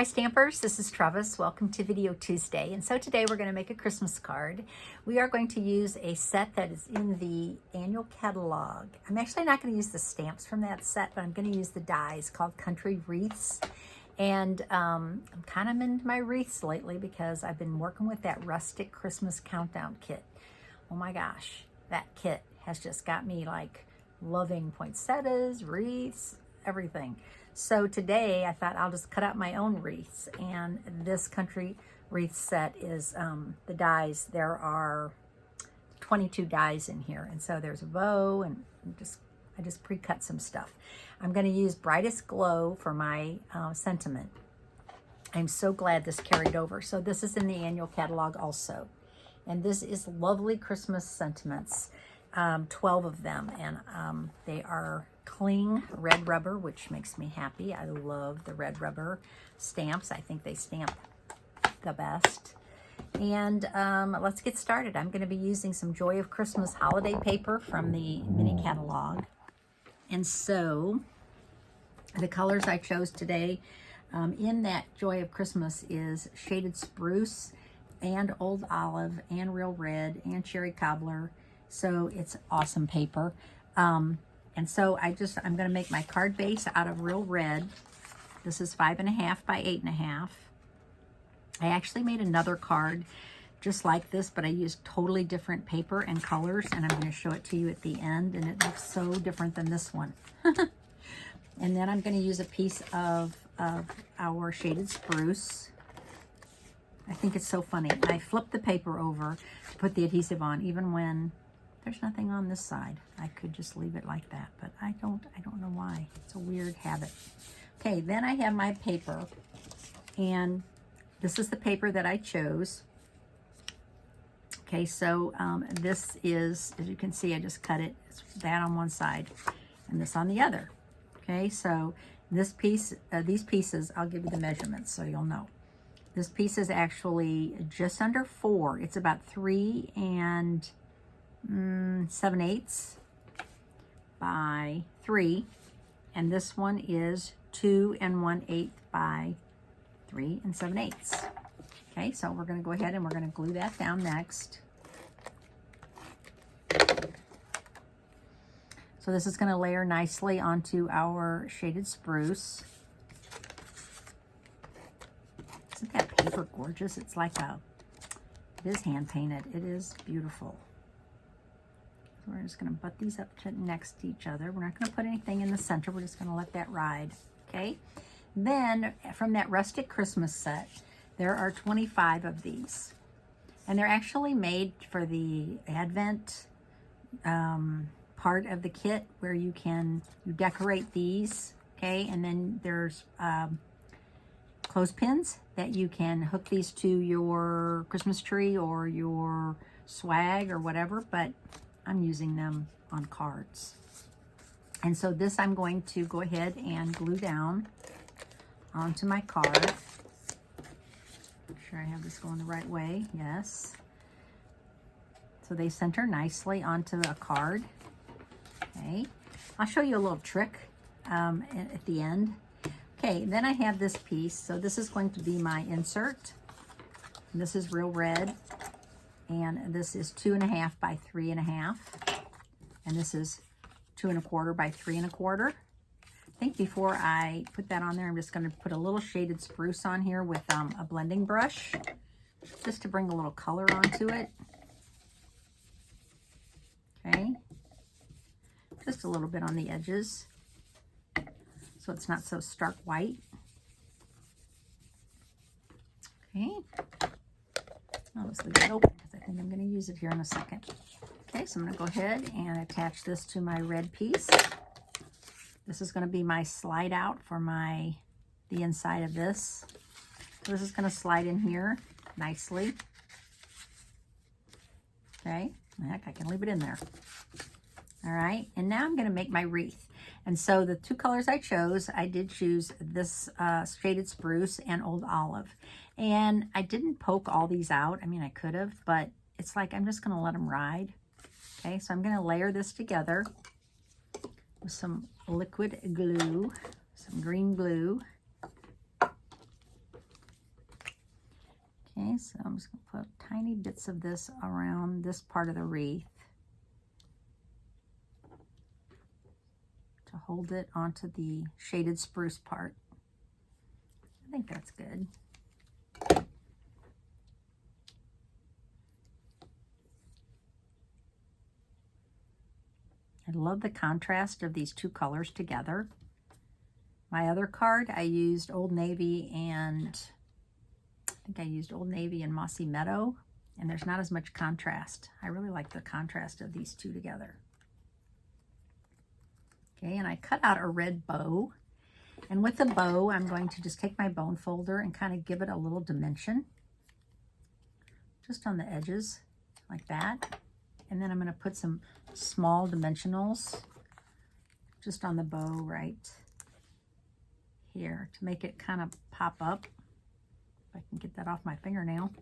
Hi Stampers, this is Trevis. Welcome to Video Tuesday. And so today we're going to make a Christmas card. We are going to use a set that is in the annual catalog. I'm actually not going to use the stamps from that set, but I'm going to use the dies called Country Wreaths. And I'm kind of into my wreaths lately because I've been working with that Rustic Christmas Countdown kit. Oh my gosh, that kit has just got me like loving poinsettias, wreaths, everything. So today I thought I'll just cut out my own wreaths, and this Country Wreath set is the dies. There are 22 dies in here, and so there's a bow, and I just pre-cut some stuff. I'm going to use Brightest Glow for my sentiment. I'm so glad this carried over. So this is in the annual catalog also, and this is lovely Christmas sentiments, 12 of them, and they are cling red rubber, which makes me happy. I love the red rubber stamps. I think they stamp the best. And let's get started. I'm going to be using some Joy of Christmas holiday paper from the mini catalog. And so the colors I chose today in that Joy of Christmas is Shaded Spruce and Old Olive and Real Red and Cherry Cobbler. So it's awesome paper. And so I'm going to make my card base out of Real Red. This is 5.5 by 8.5. I actually made another card just like this, but I used totally different paper and colors, and I'm going to show it to you at the end, and it looks so different than this one. And then I'm going to use a piece of our Shaded Spruce. I think it's so funny. I flipped the paper over to put the adhesive on, even when there's nothing on this side. I could just leave it like that, but I don't know why. It's a weird habit. Okay, then I have my paper, and this is the paper that I chose. Okay, so this is, as you can see, I just cut it. It's that on one side and this on the other. Okay, so this piece, these pieces, I'll give you the measurements so you'll know. This piece is actually just under 4. It's about 3 7/8 by 3, and this one is 2 1/8 by 3 7/8. Okay, so we're going to go ahead and we're going to glue that down next. So this is going to layer nicely onto our Shaded Spruce. Isn't that paper gorgeous? It's like it is hand painted. It is beautiful. So we're just going to butt these up next to each other. We're not going to put anything in the center. We're just going to let that ride. Okay. Then from that Rustic Christmas set, there are 25 of these. And they're actually made for the Advent part of the kit where you decorate these. Okay. And then there's clothespins that you can hook these to your Christmas tree or your swag or whatever, but I'm using them on cards. And so this I'm going to go ahead and glue down onto my card. Make sure I have this going the right way. Yes. So they center nicely onto a card. Okay. I'll show you a little trick at the end. Okay, then I have this piece. So this is going to be my insert. And this is Real Red. And this is 2.5 by 3.5. And this is 2 1/4 by 3 1/4. I think before I put that on there, I'm just going to put a little Shaded Spruce on here with a blending brush, just to bring a little color onto it. Okay. Just a little bit on the edges, so it's not so stark white. Okay. I'll just leave it open because I think I'm going to use it here in a second. Okay, so I'm going to go ahead and attach this to my red piece. This is going to be my slide out for the inside of this. So this is going to slide in here nicely. Okay, heck, I can leave it in there. All right, and now I'm going to make my wreath. And so the two colors I chose, I did choose this Shaded Spruce and Old Olive. And I didn't poke all these out. I mean, I could have, but it's like I'm just going to let them ride. Okay, so I'm going to layer this together with some liquid glue, some green glue. Okay, so I'm just going to put tiny bits of this around this part of the wreath to hold it onto the shaded spruce part. I think that's good. I love the contrast of these two colors together. My other card, I used Old Navy and I think I used Old Navy and Mossy Meadow, and there's not as much contrast. I really like the contrast of these two together. Okay, and I cut out a red bow. And with the bow, I'm going to just take my bone folder and kind of give it a little dimension. Just on the edges, like that. And then I'm going to put some small dimensionals just on the bow right here to make it kind of pop up. If I can get that off my fingernail.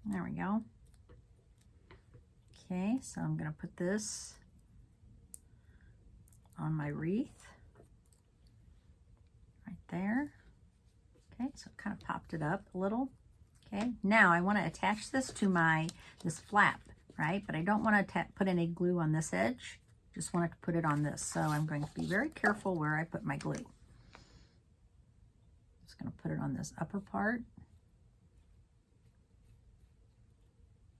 There we go. Okay, so I'm going to put this on my wreath right there. Okay, so it kind of popped it up a little. Okay, now I want to attach this to this flap, right? But I don't want to put any glue on this edge. Just want to put it on this. So I'm going to be very careful where I put my glue. Just going to put it on this upper part.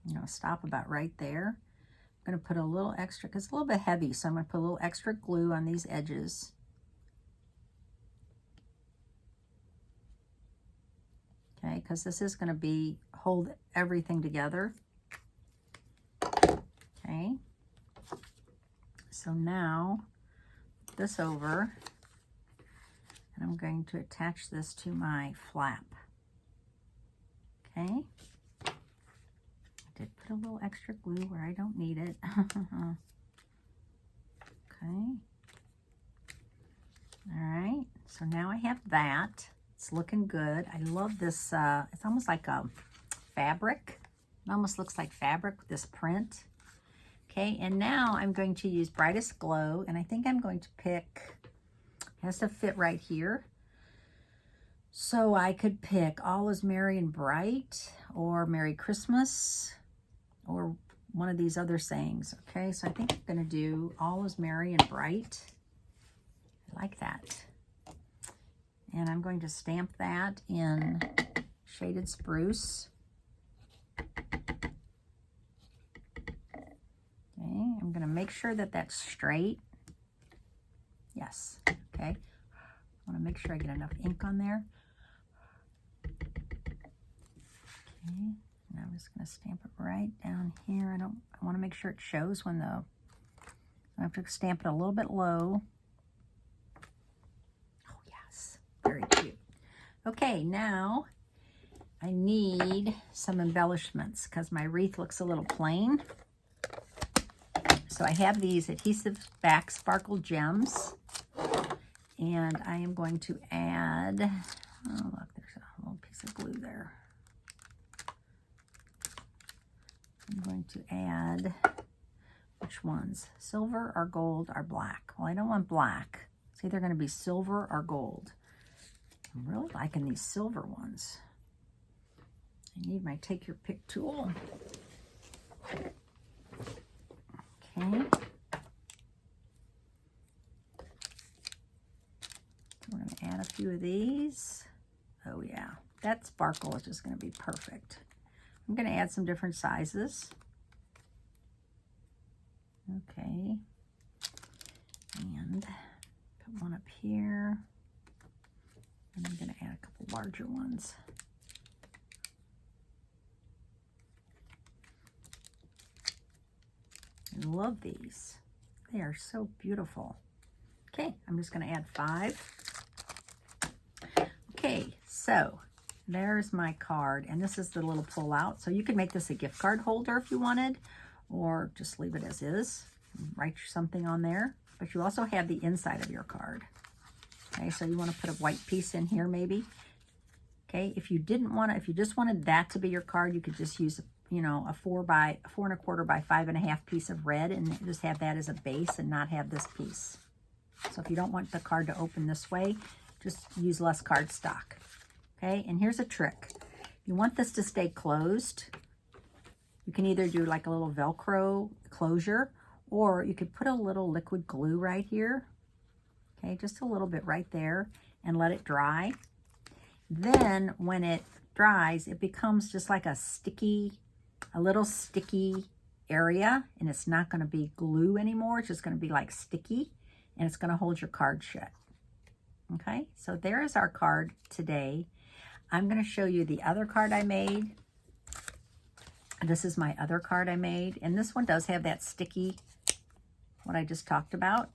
I'm going to stop about right there. I'm going to put a little extra, because it's a little bit heavy, so I'm going to put a little extra glue on these edges. Okay, because this is going to hold everything together. Okay, so now this over, and I'm going to attach this to my flap. Okay, I did put a little extra glue where I don't need it. Okay, all right, so now I have that. It's looking good. I love this, it's almost like a fabric. It almost looks like fabric with this print. Okay, and now I'm going to use Brightest Glow, and I think I'm going to pick, it has to fit right here. So I could pick All Is Merry and Bright, or Merry Christmas, or one of these other sayings. Okay, so I think I'm going to do All Is Merry and Bright. I like that. And I'm going to stamp that in shaded spruce. Okay, I'm going to make sure that that's straight. Yes, okay. I want to make sure I get enough ink on there. Okay, and I'm just going to stamp it right down here. I want to make sure it shows when I have to stamp it a little bit low. Oh, yes, very cute. Okay, now I need some embellishments because my wreath looks a little plain. So I have these adhesive back sparkle gems, and I am going to add, oh look, there's a little piece of glue there. I'm going to add, which ones? Silver or gold or black? Well, I don't want black. It's either going to be silver or gold. I'm really liking these silver ones. I need my take your pick tool. Okay. We're going to add a few of these. Oh yeah, that sparkle is just going to be perfect. I'm going to add some different sizes. Okay. And put one up here. And I'm going to add a couple larger ones. I love these. They are so beautiful. Okay, I'm just going to add 5. Okay, so there's my card, and this is the little pull out. So you could make this a gift card holder if you wanted, or just leave it as is. Write something on there, but you also have the inside of your card. Okay, so you want to put a white piece in here maybe. Okay, if you didn't want to, if you just wanted that to be your card, you could just use, you know, a 4 1/4 by 5.5 piece of red and just have that as a base and not have this piece. So if you don't want the card to open this way, just use less cardstock. Okay, and here's a trick. You want this to stay closed. You can either do like a little Velcro closure, or you could put a little liquid glue right here. Okay, just a little bit right there, and let it dry. Then when it dries, it becomes just like a little sticky area, and it's not going to be glue anymore. It's just going to be like sticky, and it's going to hold your card shut. Okay, so there is our card today. I'm going to show you the other card I made. This is my other card I made, and this one does have that sticky, what I just talked about.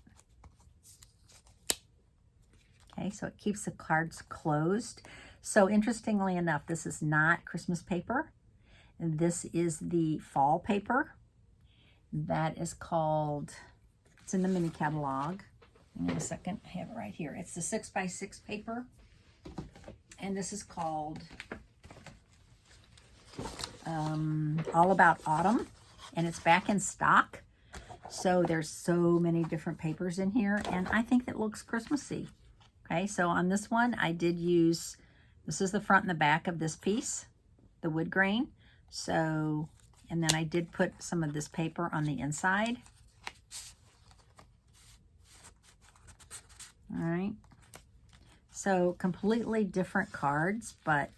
Okay, so it keeps the cards closed. So interestingly enough, this is not Christmas paper. This is the fall paper. That is called, it's in the mini catalog. Hang on a second, I have it right here. It's the 6x6 paper. And this is called All About Autumn. And it's back in stock. So there's so many different papers in here. And I think it looks Christmassy. Okay, so on this one, I did use, this is the front and the back of this piece, the wood grain. So, and then I did put some of this paper on the inside. All right. So completely different cards, but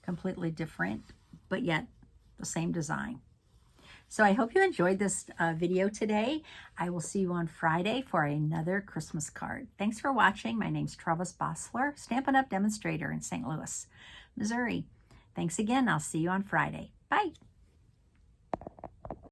completely different, but yet the same design. So I hope you enjoyed this video today. I will see you on Friday for another Christmas card. Thanks for watching. My name's Trevis Bossler, Stampin' Up! Demonstrator in St. Louis, Missouri. Thanks again. I'll see you on Friday. Bye.